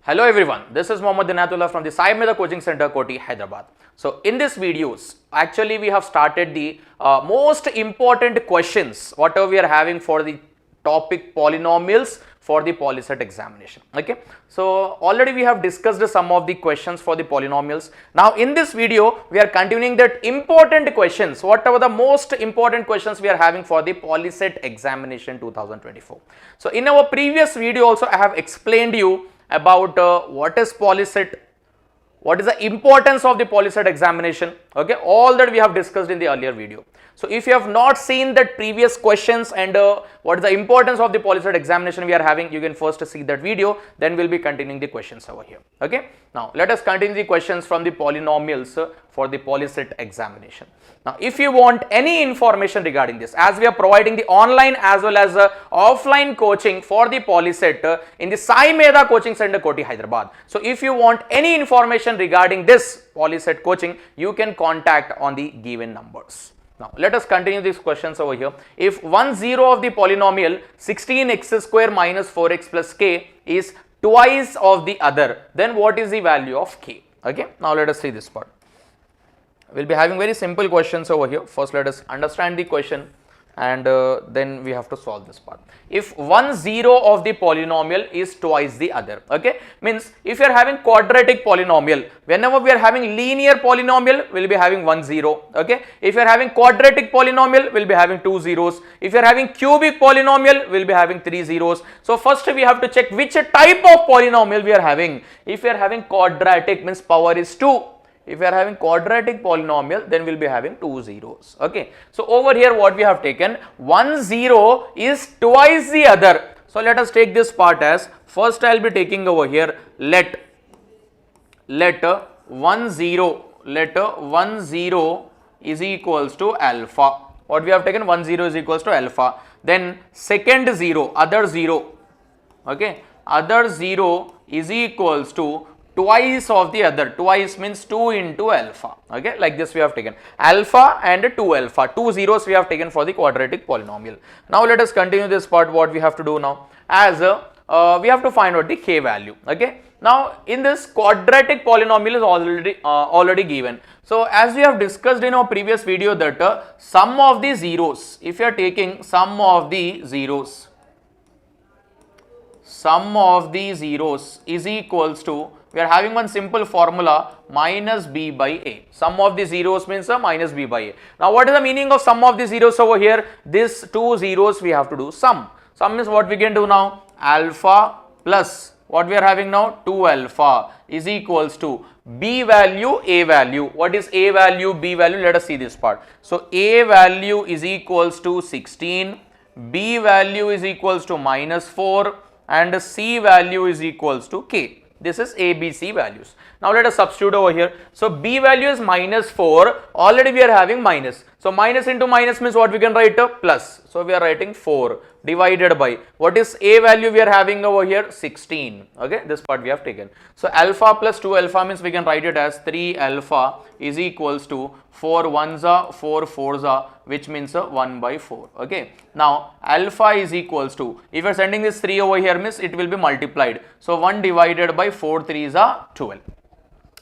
Hello everyone, this is Mohammad Dinatullah from the Saimedha coaching center, Koti, Hyderabad. So in this videos, actually we have started the most important questions, whatever we are having for the topic polynomials for the Polycet examination. Okay, so already we have discussed some of the questions for the polynomials. Now in this video, we are continuing that important questions, whatever the most important questions we are having for the Polycet examination 2024. So in our previous video also I have explained you about what is Polycet, what is the importance of the Polycet examination. Okay, all that we have discussed in the earlier video. So if you have not seen that previous questions and what is the importance of the Polycet examination we are having, you can first see that video, then we'll be continuing the questions over here. Okay, now let us continue the questions from the polynomials for the Polycet examination. Now if you want any information regarding this, as we are providing the online as well as offline coaching for the Polycet in the Saimedha coaching center, Koti, Hyderabad. So if you want any information regarding this Polycet coaching, you can contact on the given numbers. Now let us continue these questions over here. If 1 0 of the polynomial 16x square minus 4x plus k is twice of the other, then what is the value of k? Okay, now let us see this part. We'll be having very simple questions over here. First let us understand the question and then we have to solve this part. If 1 0 of the polynomial is twice the other, okay, means if you are having quadratic polynomial, whenever we are having linear polynomial, we'll be having 1 0, okay. If you are having quadratic polynomial, we'll be having 2 zeros. If you are having cubic polynomial, we'll be having 3 zeros. So first we have to check which type of polynomial we are having. If we are having quadratic, means power is 2. If we are having quadratic polynomial, then we will be having 2 zeros. Okay. So over here what we have taken, 1 0 is twice the other. So let us take this part as, first I will be taking over here, let 1 0 is equals to alpha. What we have taken, 1 0 is equals to alpha. Then second 0, other 0, okay, other 0 is equals to twice of the other. Twice means 2 into alpha. Okay, like this we have taken alpha and 2 alpha. 2 zeros we have taken for the quadratic polynomial. Now let us continue this part. What we have to do now, as we have to find out the k value. Okay, now in this quadratic polynomial is already given. So as we have discussed in our previous video that sum of the zeros, if you are taking sum of the zeros is equals to, we are having one simple formula, minus b by a. Sum of the zeros means minus b by a. Now what is the meaning of sum of the zeros over here? This 2 zeros we have to do sum. Sum means what we can do now, alpha plus what we are having now, 2 alpha is equals to b value, a value. What is a value, b value? Let us see this part. So a value is equals to 16, b value is equals to minus 4 and c value is equals to k. This is A, B, C values. Now let us substitute over here. So B value is minus 4. Already we are having minus. So minus into minus means what we can write? Plus. So we are writing 4 divided by, what is A value we are having over here? 16. Okay, this part we have taken. So alpha plus 2 alpha means we can write it as 3 alpha is equals to 4 ones are 4 fours are, which means 1 by 4. Okay, now alpha is equals to, if you are sending this 3 over here means it will be multiplied. So 1 divided by 4 3s are 12.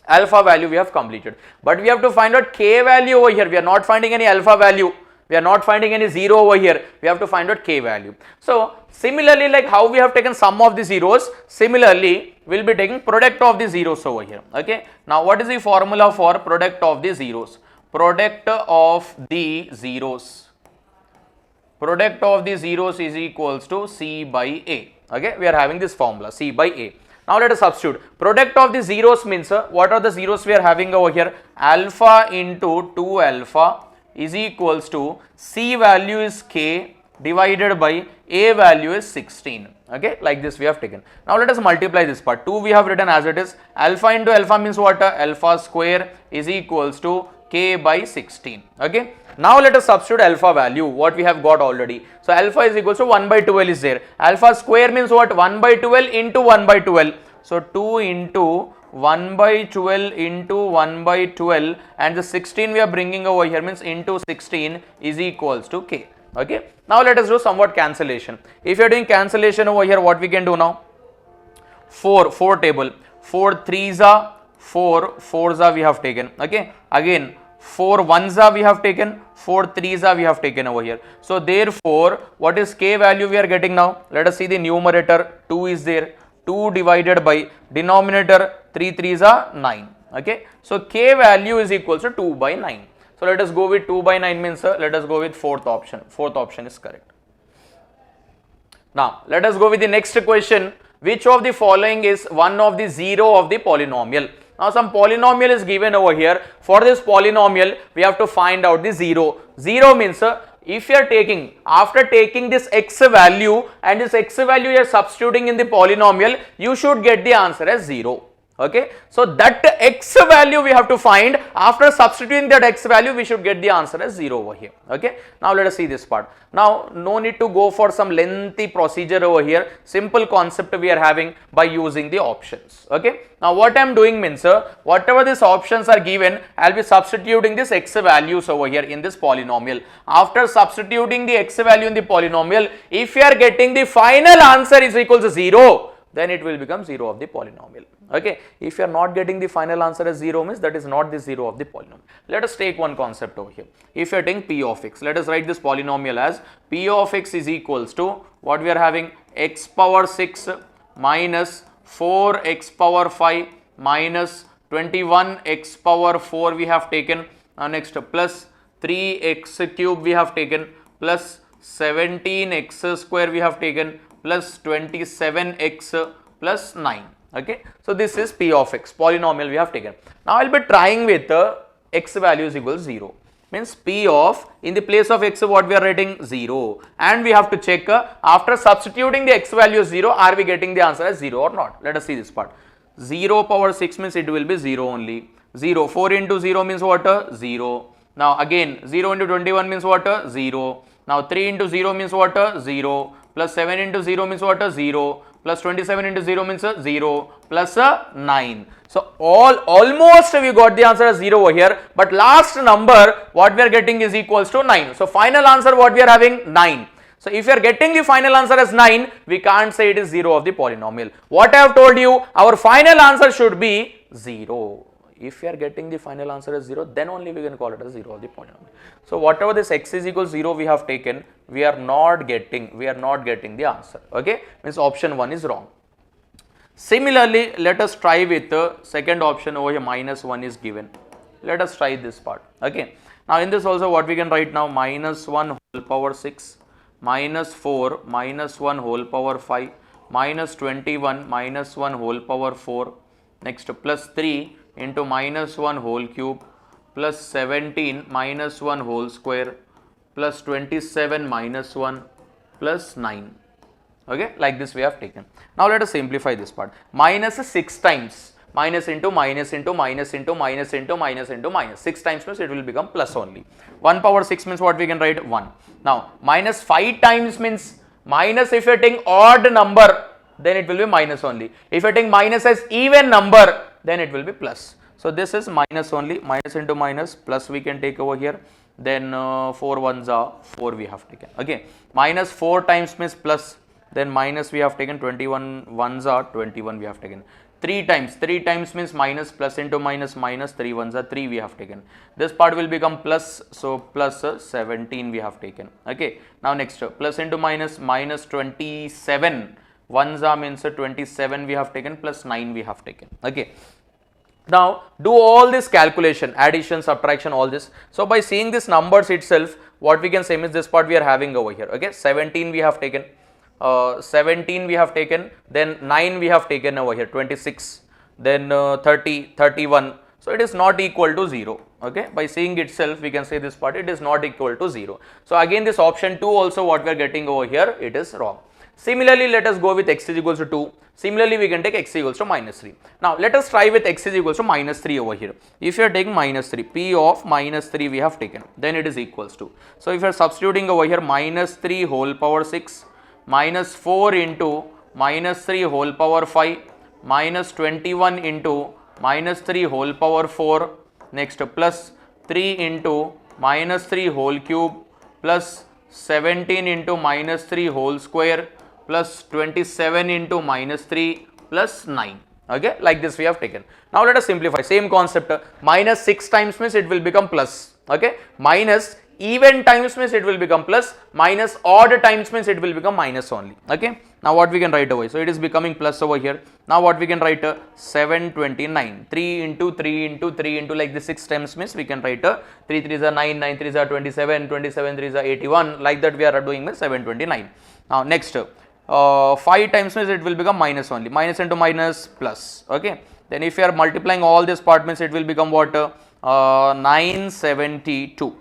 Alpha value we have completed, but we have to find out k value over here. We are not finding any alpha value, we are not finding any 0 over here, we have to find out k value. So similarly, like how we have taken sum of the zeros, similarly we will be taking product of the zeros over here. Okay, now what is the formula for product of the zeros? Product of the zeros is equals to c by a. Okay, we are having this formula, c by a. Now let us substitute. Product of the zeros means what are the zeros we are having over here? Alpha into 2 alpha is equals to c value is k divided by a value is 16. Okay, like this we have taken. Now let us multiply this part. 2 we have written as it is. Alpha into alpha means what? Alpha square is equals to k by 16. Okay, now let us substitute alpha value, what we have got already. So alpha is equals to 1 by 12 is there. Alpha square means what? 1 by 12 into 1 by 12. So 2 into 1 by 12 into 1 by 12, and the 16 we are bringing over here means into 16 is equals to k. Okay, now let us do somewhat cancellation. If you are doing cancellation over here, what we can do now? 4 table, 4 3s are 4, 4s are we have taken, okay. Again 4 1s are we have taken, 4 3s are we have taken over here. So therefore, what is k value we are getting now? Let us see the numerator, 2 is there, 2 divided by denominator, 3 3s are 9, okay. So k value is equals to 2 by 9. So let us go with 2 by 9 means let us go with fourth option. Fourth option is correct. Now let us go with the next question. Which of the following is one of the zero of the polynomial? Now some polynomial is given over here. For this polynomial, we have to find out the zero. Zero means if you are taking, after taking this x value and this x value you are substituting in the polynomial, you should get the answer as 0. Okay, so that x value we have to find. After substituting that x value, we should get the answer as 0 over here. Okay, now let us see this part. Now no need to go for some lengthy procedure over here. Simple concept we are having by using the options. Okay, now what I am doing means whatever these options are given, I will be substituting this x values over here in this polynomial. After substituting the x value in the polynomial, if you are getting the final answer is equal to 0, then it will become 0 of the polynomial. Okay, if you are not getting the final answer as 0 means that is not the 0 of the polynomial. Let us take one concept over here. If you are taking p of x, let us write this polynomial as p of x is equals to what we are having, x power 6 minus 4x power 5 minus 21x power 4 we have taken, next plus 3x cube we have taken, plus 17x square we have taken, plus 27x plus 9. Okay, so this is p of x, polynomial we have taken. Now I will be trying with x value is equal to 0, means p of, in the place of x what we are writing, 0, and we have to check after substituting the x value 0, are we getting the answer as 0 or not. Let us see this part. 0 power 6 means it will be 0 only. 0, 4 into 0 means what? 0. Now again 0 into 21 means what? 0. Now 3 into 0 means what? 0. Plus 7 into 0 means what? 0. Plus 27 into 0 means 0. Plus 9. So almost we got the answer as 0 over here. But last number what we are getting is equals to 9. So final answer what we are having? 9. So if you are getting the final answer as 9, we can't say it is 0 of the polynomial. What I have told you, our final answer should be 0. If you are getting the final answer as 0, then only we can call it as 0 of the polynomial. So whatever this x is equal to 0 we have taken, we are not getting the answer. Okay, means option 1 is wrong. Similarly, let us try with the second option over here, minus 1 is given. Let us try this part. Okay, now in this also what we can write now, minus 1 whole power 6 minus 4 minus 1 whole power 5 minus 21 minus 1 whole power 4, next plus 3 into minus 1 whole cube plus 17 minus 1 whole square plus 27 minus 1 plus 9. Okay, like this we have taken. Now let us simplify this part. Minus 6 times, minus into minus into minus into minus into minus into minus, 6 times means it will become plus only. 1 power 6 means what we can write? 1. Now minus 5 times means minus, if you are taking odd number then it will be minus only. If you are taking minus as even number then it will be plus. So this is minus only, minus into minus, plus we can take over here, then 4 ones are 4 we have taken. Okay, minus 4 times means plus, then minus we have taken, 21 ones are 21 we have taken. 3 times means minus, plus into minus, minus 3 ones are 3 we have taken. This part will become plus, so plus 17 we have taken. Okay, now next plus into minus, minus 27 ones are means 27 we have taken, plus 9 we have taken. Okay, now do all this calculation, addition, subtraction, all this. So by seeing these numbers itself, what we can say is this part we are having over here. Okay, 17 we have taken, 17 we have taken, then 9 we have taken over here, 26, then 30, 31. So it is not equal to 0. Okay, by seeing itself we can say this part, it is not equal to 0. So again this option 2 also what we are getting over here, it is wrong. Similarly, let us go with x is equals to 2. Similarly, we can take x equals to minus 3. Now, let us try with x is equals to minus 3 over here. If you are taking minus 3, p of minus 3 we have taken, then it is equals to. So, if you are substituting over here minus 3 whole power 6 minus 4 into minus 3 whole power 5 minus 21 into minus 3 whole power 4, next plus 3 into minus 3 whole cube plus 17 into minus 3 whole square plus 27 into minus 3 plus 9. Okay, like this we have taken. Now let us simplify, same concept, minus 6 times means it will become plus, okay, minus even times means it will become plus, minus odd times means it will become minus only, okay. Now what we can write over, so it is becoming plus over here. Now what we can write, 729, 3 into 3 into 3 into like this 6 times means we can write 3 3s are 9, 9 3s are 27, 27 3s are 81, like that we are doing means 729. Now next, 5 times means it will become minus only, minus into minus plus, okay. Then if you are multiplying all this part means it will become what, 972,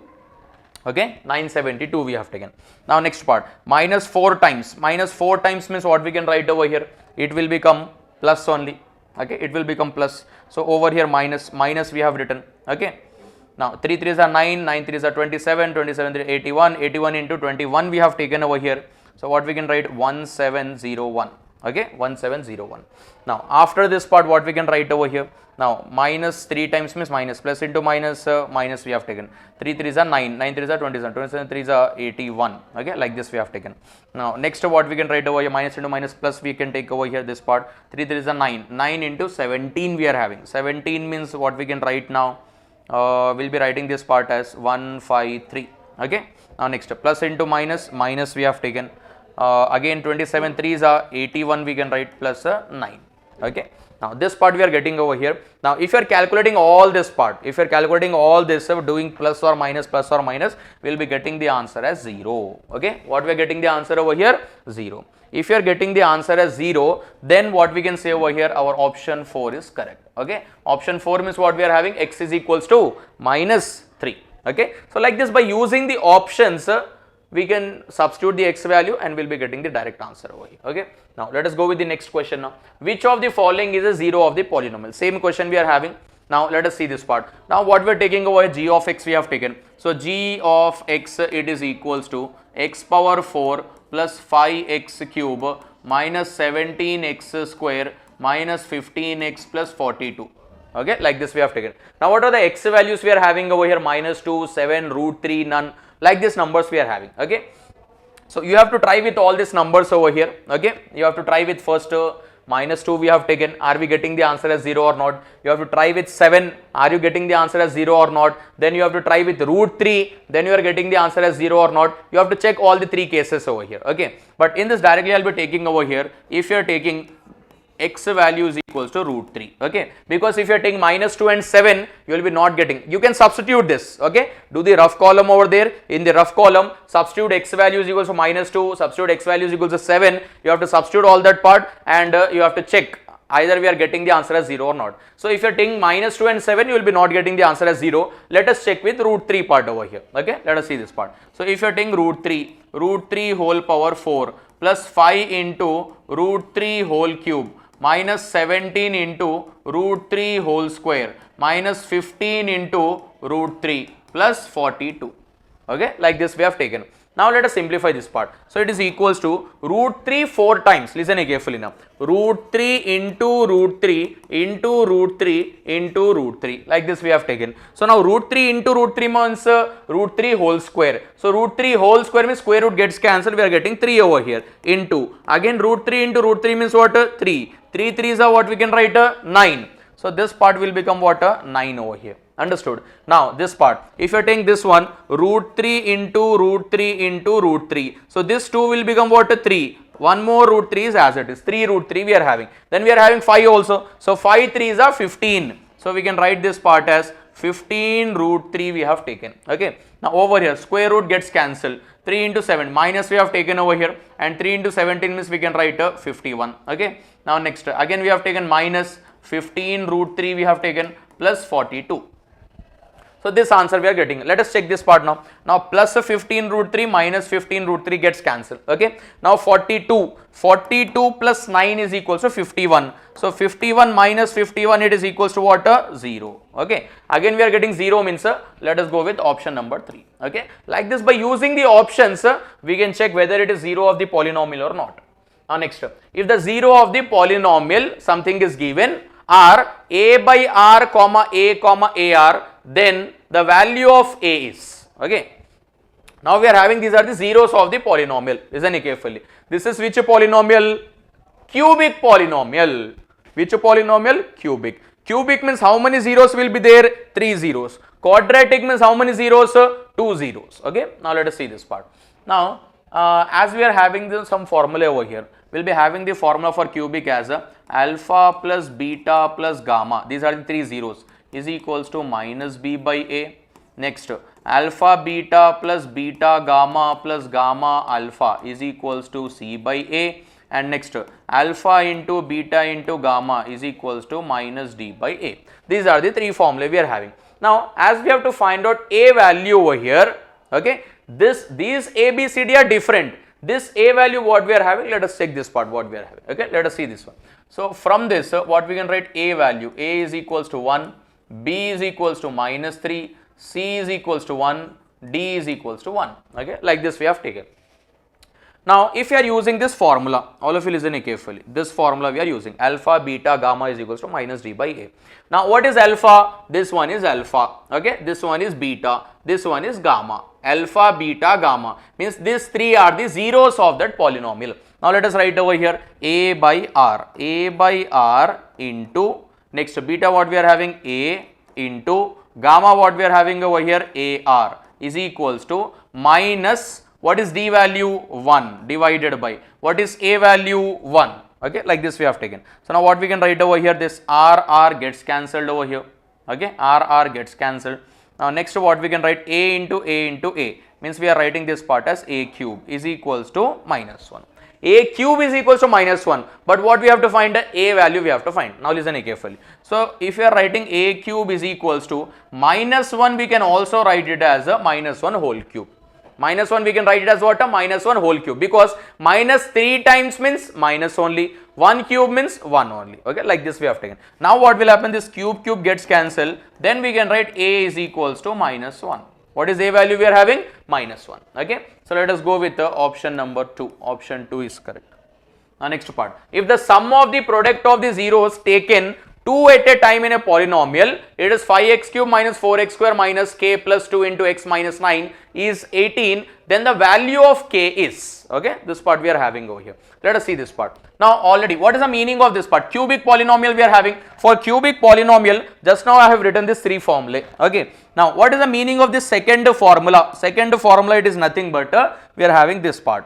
okay, 972 we have taken. Now next part, minus 4 times means what we can write over here, it will become plus only, okay, it will become plus. So over here minus we have written, okay. Now 3 3s are 9, 9 3s are 27, 27 3 81, 81 into 21 we have taken over here. So what we can write, 1701, okay, 1701. Now after this part what we can write over here, now minus 3 times means minus, plus into minus, minus we have taken, 3 3s are 9, 9 3s are 27, 27 3s are 81, okay, like this we have taken. Now next what we can write over here, minus into minus plus we can take over here this part, 3 3s are 9, 9 into 17 we are having, 17 means what we can write now, we'll be writing this part as 153, okay. Now next plus into minus, minus we have taken, again 27 3s are 81 we can write plus 9, okay. Now this part we are getting over here. Now if you are calculating all this part, if you are calculating all this, doing plus or minus, we will be getting the answer as 0, okay. What we are getting the answer over here, 0. If you are getting the answer as 0, then what we can say over here, our option 4 is correct, okay. Option 4 means what we are having, x is equals to minus 3, okay. So like this, by using the options, we can substitute the x value and we'll be getting the direct answer over here, okay. Now let us go with the next question now. Which of the following is a 0 of the polynomial? Same question we are having. Now let us see this part. Now what we are taking over, g of x we have taken. So g of x, it is equals to x power 4 plus 5x cube minus 17x square minus 15x plus 42. Okay, like this we have taken. Now what are the x values we are having over here? Minus 2, 7, root 3, none. Like this numbers we are having, okay. So you have to try with all these numbers over here, okay. You have to try with first minus 2 we have taken, are we getting the answer as 0 or not? You have to try with 7, are you getting the answer as 0 or not? Then you have to try with root 3, then you are getting the answer as 0 or not. You have to check all the 3 cases over here, okay. But in this directly I will be taking over here, if you are taking x value is equals to root 3, okay, because if you are taking minus 2 and 7, you will be not getting, you can substitute this, okay, do the rough column over there, in the rough column, substitute x value is equals to minus 2, substitute x value is equals to 7, you have to substitute all that part and you have to check either we are getting the answer as 0 or not. So if you are taking minus 2 and 7, you will be not getting the answer as 0, let us check with root 3 part over here, okay, let us see this part. So if you are taking root 3 whole power 4 plus 5 into root 3 whole cube minus 17 into root 3 whole square minus 15 into root 3 plus 42, okay, like this we have taken. Now let us simplify this part. So it is equals to root 3 4 times, listen carefully now, root 3 into root 3 into root 3 into root 3, like this we have taken. So now root 3 into root 3 means root 3 whole square. So root 3 whole square means square root gets cancelled, we are getting 3 over here into, again root 3 into root 3 means what, 3, 3 3s are what we can write, 9. So this part will become what, 9 over here. Understood? Now this part, if you are taking this one, root 3 into root 3 into root 3. So this 2 will become what, 3. One more root 3 is as it is, 3 root 3 we are having. Then we are having 5 also. So 5 3s are 15. So we can write this part as 15 root 3 we have taken. Okay. Now over here, square root gets cancelled. 3 into 7 minus we have taken over here, and 3 into 17 means we can write 51. Okay. Now next, again we have taken minus 15 root 3 we have taken plus 42. So this answer we are getting. Let us check this part now. Now plus 15 root 3 minus 15 root 3 gets cancelled. Okay. Now 42 plus 9 is equals to 51. So 51 minus 51, it is equals to what? 0. Okay. Again we are getting 0 means let us go with option number 3. Okay. Like this, by using the options we can check whether it is 0 of the polynomial or not. Now next, if the 0 of the polynomial something is given, are a by r comma a ar, then the value of a is, okay. Now we are having, these are the zeros of the polynomial, listen carefully. This is which polynomial? cubic polynomial. Which polynomial? Cubic. Cubic means how many zeros will be there? 3 zeros. Quadratic means how many zeros? 2 zeros. Okay. Now let us see this part. Now as we are having some formula over here, we'll be having the formula for cubic as alpha plus beta plus gamma. These are the 3 zeros is equals to minus b by a. Next, alpha beta plus beta gamma plus gamma alpha is equals to c by a. And next, alpha into beta into gamma is equals to minus d by a. These are the 3 formulae we are having. Now as we have to find out a value over here, okay, these a, b, c, d are different. This a value what we are having, let us check this part what we are having. Okay, let us see this one. So from this what we can write, a value, a is equals to 1, b is equals to minus 3, c is equals to 1, d is equals to 1. Okay, like this we have taken. Now if you are using this formula, all of you listen carefully, this formula we are using, alpha beta gamma is equals to minus d by a. Now what is alpha? This one is alpha, okay, this one is beta, this one is gamma. Alpha beta gamma means these 3 are the zeros of that polynomial. Now let us write over here, a by r into, next beta what we are having, a into gamma what we are having over here, ar is equals to minus, what is d value? 1 divided by, what is a value? 1. Okay, like this we have taken. So now what we can write over here, this r gets cancelled over here. Okay, r gets cancelled. Now next what we can write, a into a means we are writing this part as a cube is equals to minus 1. A cube is equals to minus 1, but what we have to find, a value we have to find. Now listen carefully. So if you are writing a cube is equals to minus 1, we can also write it as a minus 1 whole cube. Minus 1 we can write it as what? A minus 1 whole cube, because minus 3 times means minus only, 1 cube means 1 only. Okay, like this we have taken. Now what will happen, this cube gets cancelled, then we can write a is equals to minus 1. What is a value we are having? Minus 1. Okay, so let us go with the option number 2. Option 2 is correct. Now next part, if the sum of the product of the zeros taken 2 at a time in a polynomial, it is 5x cube minus 4x square minus k plus 2 into x minus 9 is 18, then the value of k is, okay, this part we are having over here. Let us see this part. Now already, what is the meaning of this part? Cubic polynomial we are having. For cubic polynomial, just now I have written this 3 formulae. Okay, now what is the meaning of this second formula? Second formula, it is nothing but we are having this part.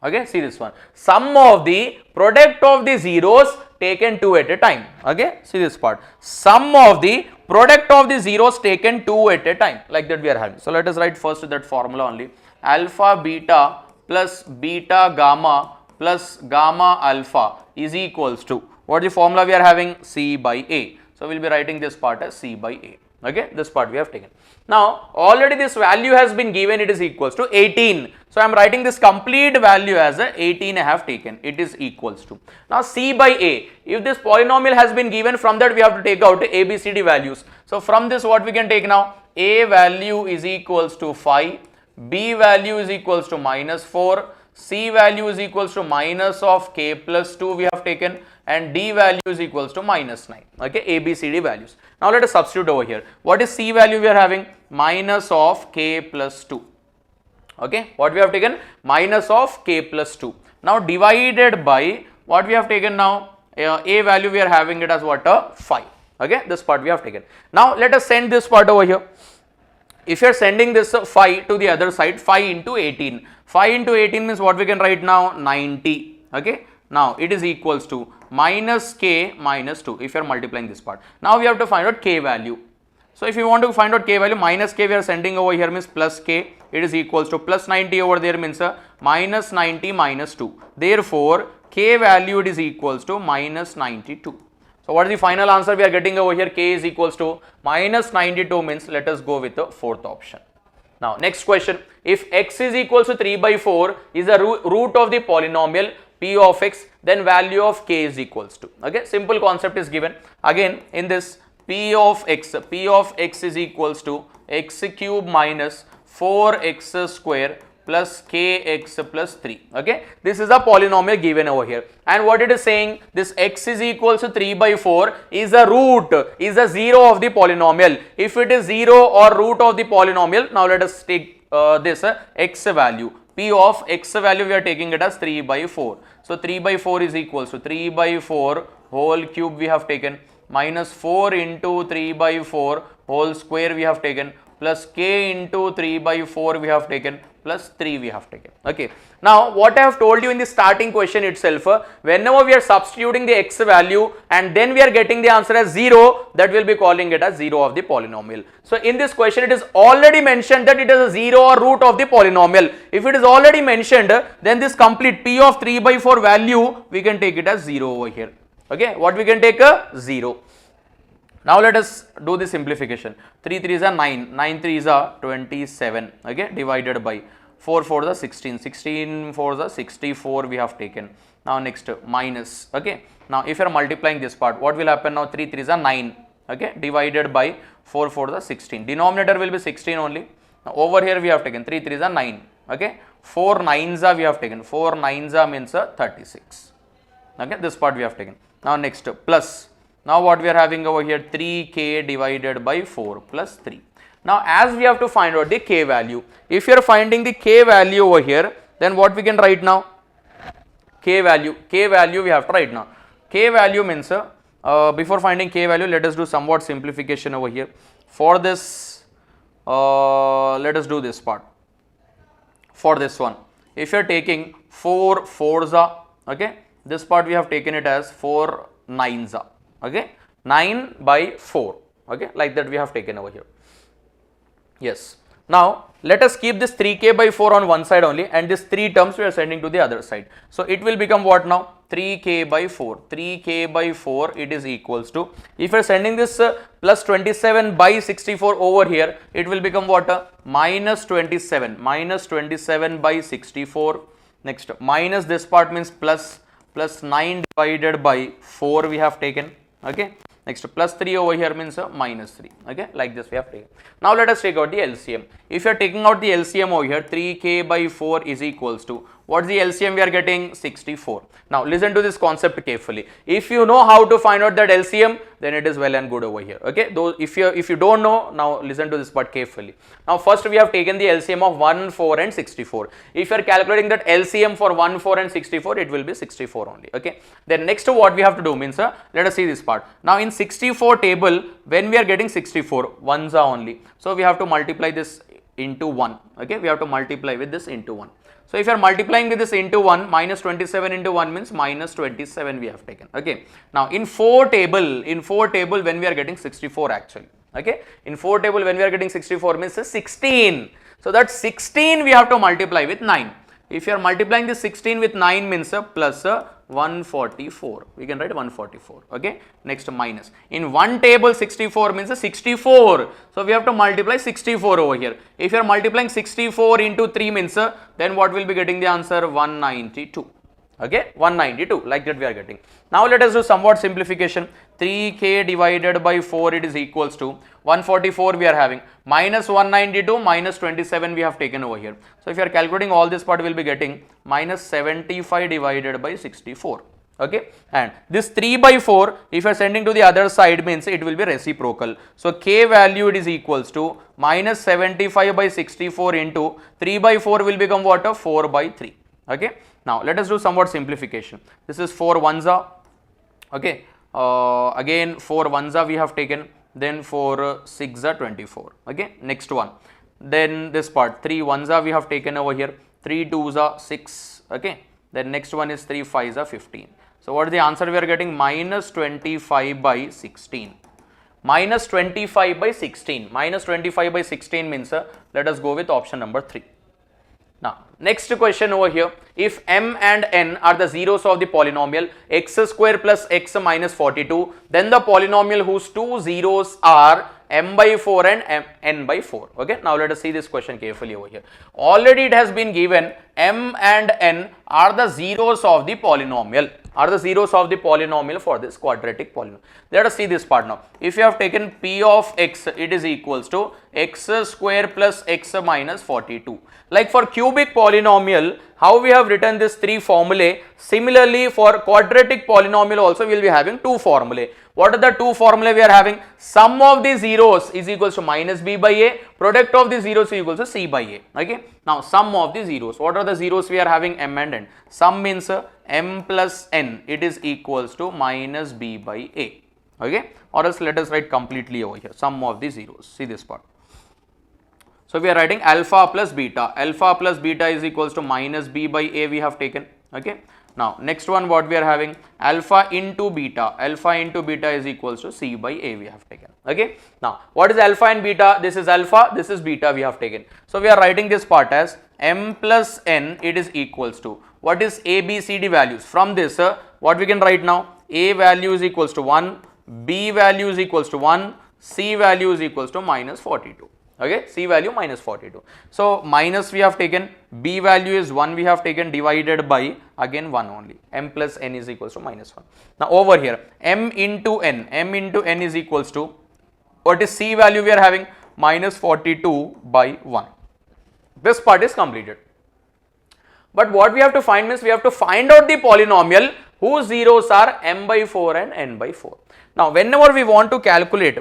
Okay, see this one, sum of the product of the zeros taken 2 at a time. Okay, see this part, sum of the product of the zeros taken 2 at a time, like that we are having. So let us write first that formula only, alpha beta plus beta gamma plus gamma alpha is equals to, what is the formula we are having? C by a. So we will be writing this part as C by a. Okay, this part we have taken. Now already this value has been given, it is equals to 18. So I am writing this complete value as a 18 I have taken, it is equals to. Now C by a, if this polynomial has been given, from that we have to take out a, b, c, d values. So from this what we can take now, a value is equals to 5, b value is equals to minus 4, c value is equals to minus of k plus 2 we have taken, and d value is equals to minus 9. Okay, a, b, c, d values. Now let us substitute over here. What is c value we are having? Minus of k plus 2. Okay, what we have taken? Minus of k plus 2. Now divided by, what we have taken now? A value we are having it as what? 5. Okay, this part we have taken. Now let us send this part over here. If you are sending this 5 to the other side, 5 into 18. 5 into 18 means what we can write now? 90. Okay, now it is equals to minus k minus 2 if you are multiplying this part. Now we have to find out k value. So if you want to find out k value, minus k we are sending over here means plus k, it is equals to plus 90 over there means minus 90 minus 2. Therefore k value it is equals to minus 92. So what is the final answer we are getting over here? K is equals to minus 92 means let us go with the 4th option. Now next question, if x is equals to 3 by 4 is the root of the polynomial p of x, then value of k is equals to, okay, simple concept is given. Again in this p of x is equals to x cube minus 4x square plus kx plus 3. Okay, this is a polynomial given over here, and what it is saying, this x is equals to 3 by 4 is a root, is a 0 of the polynomial. If it is 0 or root of the polynomial, now let us take this x value P of x value we are taking it as 3 by 4. So 3 by 4 is equals to 3 by 4 whole cube we have taken minus 4 into 3 by 4 whole square we have taken plus k into 3 by 4 we have taken plus 3 we have taken. Okay. Now what I have told you in the starting question itself, whenever we are substituting the x value and then we are getting the answer as 0, that will be calling it as 0 of the polynomial. So in this question it is already mentioned that it is a 0 or root of the polynomial. If it is already mentioned, then this complete P of 3 by 4 value we can take it as 0 over here. Okay, what we can take a 0. Now let us do the simplification. 3 3s are 9, 9 3s are 27, okay, divided by 4 4s are 16, 16 4s are 64 we have taken. Now next minus, okay. Now if you are multiplying this part, what will happen now? 3 3s are 9, okay, divided by 4 4s are 16. Denominator will be 16 only. Now over here we have taken 3 3s are 9, okay. 4 9s are we have taken, 4 9s are means 36, okay, this part we have taken. Now next plus. Now what we are having over here, 3k divided by 4 plus 3. Now as we have to find out the k value, if you are finding the k value over here, then what we can write now? K value we have to write now. K value means, before finding k value, let us do somewhat simplification over here. For this, let us do this part. For this one, if you are taking 4 4s are, okay, this part we have taken it as 4 9s are. Okay, 9 by 4, okay, like that we have taken over here. Yes. Now let us keep this 3k by 4 on one side only, and this 3 terms we are sending to the other side. So it will become what now? 3k by 4. 3k by 4 it is equals to, if you are sending this plus 27 by 64 over here, it will become what? Minus 27. Minus 27 by 64. Next minus this part means plus 9 divided by 4 we have taken. Okay. Next plus 3 over here means minus 3. Okay, like this we have taken. Now let us take out the LCM. If you are taking out the LCM over here, 3k by 4 is equals to, what is the LCM we are getting? 64. Now listen to this concept carefully. If you know how to find out that LCM, then it is well and good over here. Okay, though if you don't know, now listen to this part carefully. Now first we have taken the LCM of 1, 4 and 64. If you are calculating that LCM for 1, 4 and 64, it will be 64 only. Okay, then next what we have to do means, let us see this part. Now in 64 table, when we are getting 64, ones are only. So we have to multiply this into 1. Okay, we have to multiply with this into 1. So if you are multiplying with this into 1, minus 27 into 1 means minus 27 we have taken. Okay. Now in 4 table when we are getting 64 actually. Okay. In 4 table when we are getting 64 means 16. So that 16 we have to multiply with 9. If you are multiplying this 16 with 9 means plus 144. We can write 144. Okay. Next minus. In 1 table 64 means 64. So we have to multiply 64 over here. If you are multiplying 64 into 3 means, then what will be getting the answer? 192. Okay. 192. Like that we are getting. Now let us do somewhat simplification. 3k divided by 4 it is equals to 144 we are having, minus 192 minus 27 we have taken over here. So if you are calculating all this part, we will be getting minus 75 divided by 64. Okay, and this 3 by 4 if you are sending to the other side means it will be reciprocal. So k value it is equals to minus 75 by 64 into 3 by 4 will become what? 4 by 3. Okay. Now let us do somewhat simplification. This is 4 ones are, okay, again 4 ones are we have taken, then 4 6 are 24. Okay, next one, then this part 3 ones are we have taken over here, 3 2s are 6. Okay, then next one is 3 5s are 15. So what is the answer we are getting? Minus 25 by 16. Minus 25 by 16. Minus 25 by 16 means, let us go with option number 3. Now, next question over here, if m and n are the zeros of the polynomial x square plus x minus 42, then the polynomial whose two zeros are m by 4 and n by 4. Okay, now let us see this question carefully over here. Already it has been given m and n are the zeros of the polynomial, for this quadratic polynomial. Let us see this part now. If you have taken p of x, it is equals to x square plus x minus 42. Like for cubic polynomial, how we have written this 3 formulae, similarly for quadratic polynomial also we will be having 2 formulae. What are the 2 formulae we are having? Sum of the zeros is equals to minus b by a product of the zeros is equals to c by a. Okay. Now sum of the zeros. What are the zeros we are having? M and n. Sum means m plus n. It is equals to minus b by a. Okay. Or else let us write completely over here. Sum of the zeros. See this part. So we are writing alpha plus beta. Alpha plus beta is equals to minus b by a we have taken. Okay. Now next one what we are having, alpha into beta. Alpha into beta is equals to c by a we have taken. Okay. Now what is alpha and beta? This is alpha, this is beta we have taken. So we are writing this part as m plus n, it is equals to, what is a, b, c, d values? From this what we can write now, a value is equals to 1, b value is equals to 1, c value is equals to minus 42. Okay, c value minus 42. So minus we have taken, b value is 1 we have taken, divided by again 1 only, m plus n is equals to minus 1. Now over here m into n is equals to, what is c value we are having, minus 42 by 1. This part is completed. But what we have to find means we have to find out the polynomial whose zeros are m by 4 and n by 4. Now whenever we want to calculate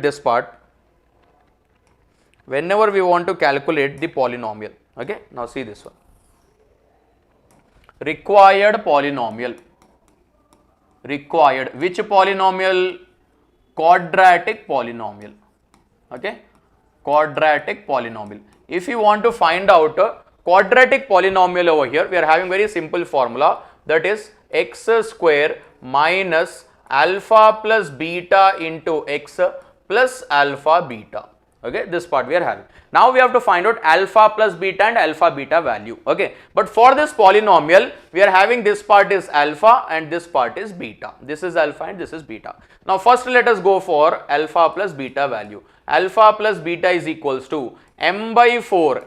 this part, whenever we want to calculate the polynomial, okay, now see this one, required polynomial, required, which polynomial? Quadratic polynomial, okay, quadratic polynomial. If you want to find out quadratic polynomial over here, we are having very simple formula, that is x square minus alpha plus beta into x plus alpha beta. Okay, this part we are having. Now we have to find out alpha plus beta and alpha beta value. Okay, but for this polynomial we are having this part is alpha and this part is beta. This is alpha and this is beta. Now first let us go for alpha plus beta value. Alpha plus beta is equals to m by 4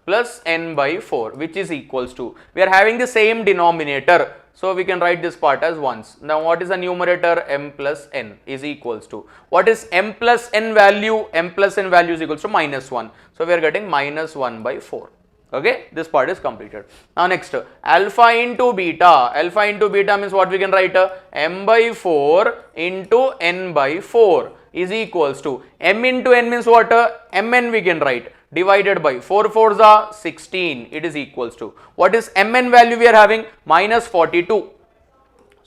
plus n by 4, which is equals to, we are having the same denominator. So we can write this part as ones. Now what is the numerator? M plus n is equals to, what is m plus n value? M plus n value is equals to minus 1. So we are getting minus 1 by 4. Okay, this part is completed. Now next, alpha into beta. Alpha into beta means what we can write? M by 4 into n by 4 is equals to, m into n means what? Mn we can write, divided by 4 4s are 16, it is equals to, what is mn value we are having? Minus 42.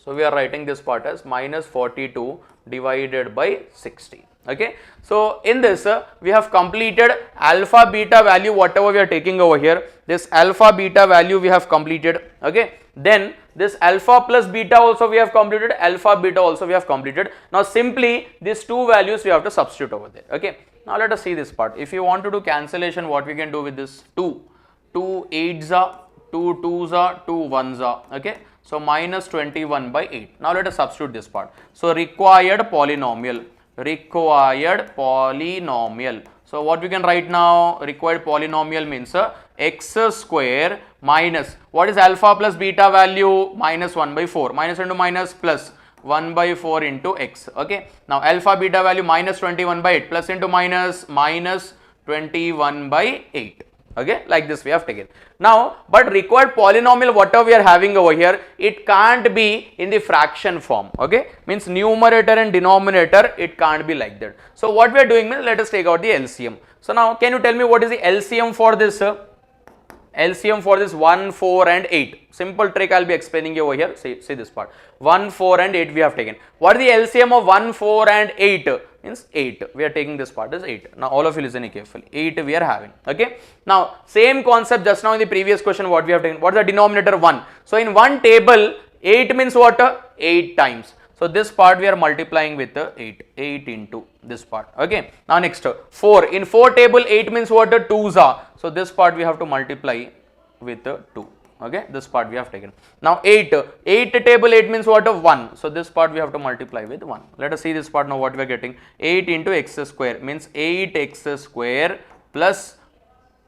So we are writing this part as minus 42 divided by 60. Okay. So in this we have completed alpha beta value, whatever we are taking over here, this alpha beta value we have completed. Okay. Then this alpha plus beta also we have completed, alpha beta also we have completed. Now simply these two values we have to substitute over there. Okay. Now let us see this part. If you want to do cancellation, what we can do with this? 2 8s are, 2 2s are, 2 1s are. Okay. So minus 21 by 8. Now let us substitute this part. So required polynomial. So what we can write now? Required polynomial means x square minus, what is alpha plus beta value? Minus 1 by 4. Minus into minus plus 1 by 4 into x. Okay. Now alpha beta value minus 21 by 8 plus into minus, minus 21 by 8. Okay, like this we have taken. Now, but required polynomial whatever we are having over here, it can't be in the fraction form. Okay, means numerator and denominator, it can't be like that. So what we are doing means, let us take out the LCM. So now can you tell me what is the LCM for this? LCM for this 1, 4 and 8. Simple trick I will be explaining you over here. See this part. 1, 4 and 8 we have taken. What is the LCM of 1, 4 and 8? Means 8. We are taking this part as 8. Now all of you listen carefully. 8 we are having. Okay. Now same concept just now in the previous question what we have taken. What is the denominator? 1. So in one table 8 means what? 8 times. So this part we are multiplying with 8 into this part. Okay. Now next 4. In 4 table 8 means what? 2s are. So this part we have to multiply with 2. Okay. This part we have taken. Now 8 table 8 means what? 1. So this part we have to multiply with 1. Let us see this part now what we are getting. 8 into x square means 8x square plus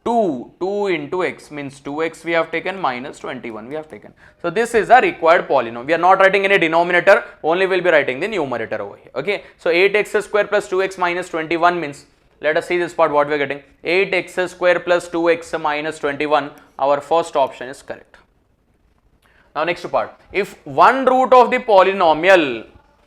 2 into x means 2x we have taken minus 21 we have taken. So this is a required polynomial. We are not writing any denominator, only we will be writing the numerator over here. Okay. So 8x square plus 2x minus 21 means, let us see this part what we are getting. 8x square plus 2x minus 21. Our first option is correct. Now next part. If one root of the polynomial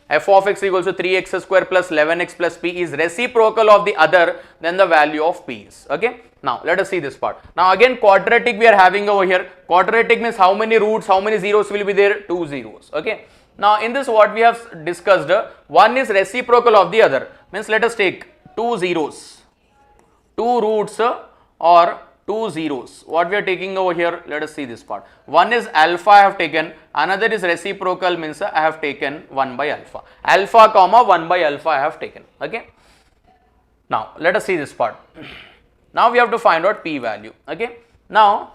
f of x equals to 3x square plus 11x plus p is reciprocal of the other, then the value of p is. Okay. Now let us see this part. Now again quadratic we are having over here. Quadratic means how many roots, how many zeros will be there? 2 zeros. Okay. Now in this what we have discussed, one is reciprocal of the other, means let us take 2 zeros, 2 roots or 2 zeros. What we are taking over here, let us see this part. One is alpha I have taken, another is reciprocal means I have taken 1 by alpha. Alpha comma 1 by alpha I have taken. Okay. Now let us see this part. Now we have to find out p value. Okay. Now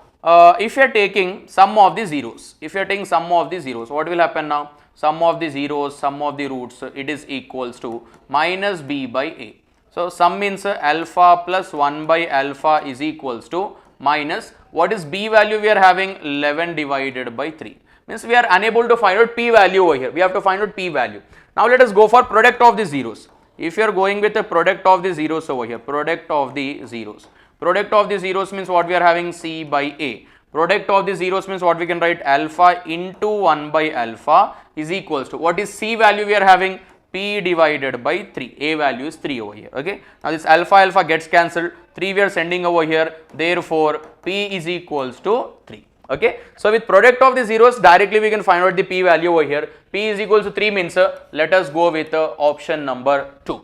if you are taking sum of the zeros, if you are taking sum of the zeros, what will happen now? Sum of the zeros, sum of the roots, it is equals to minus b by a. So sum means alpha plus 1 by alpha is equals to minus, what is b value we are having? 11 divided by 3. Means we are unable to find out p value over here. We have to find out p value. Now let us go for product of the zeros. If you are going with the product of the zeros over here, product of the zeros. Product of the zeros means what we are having? C by a. Product of the zeros means what we can write? Alpha into 1 by alpha is equals to, what is c value we are having? P divided by 3. A value is 3 over here. Okay. Now this alpha alpha gets cancelled. 3 we are sending over here. Therefore p is equals to 3. Okay. So with product of the zeros directly we can find out the p value over here. P is equals to 3 means let us go with option number 2.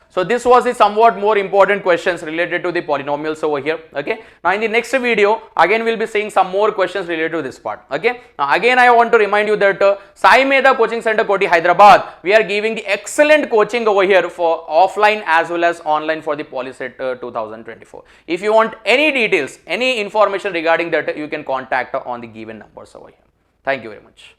So this was the somewhat more important questions related to the polynomials over here. Okay. Now in the next video again we will be seeing some more questions related to this part. Okay. Now again I want to remind you that Saimedha Coaching Center Koti, Hyderabad, we are giving the excellent coaching over here for offline as well as online for the Polycet 2024. If you want any details, any information regarding that, you can contact on the given numbers over here. Thank you very much.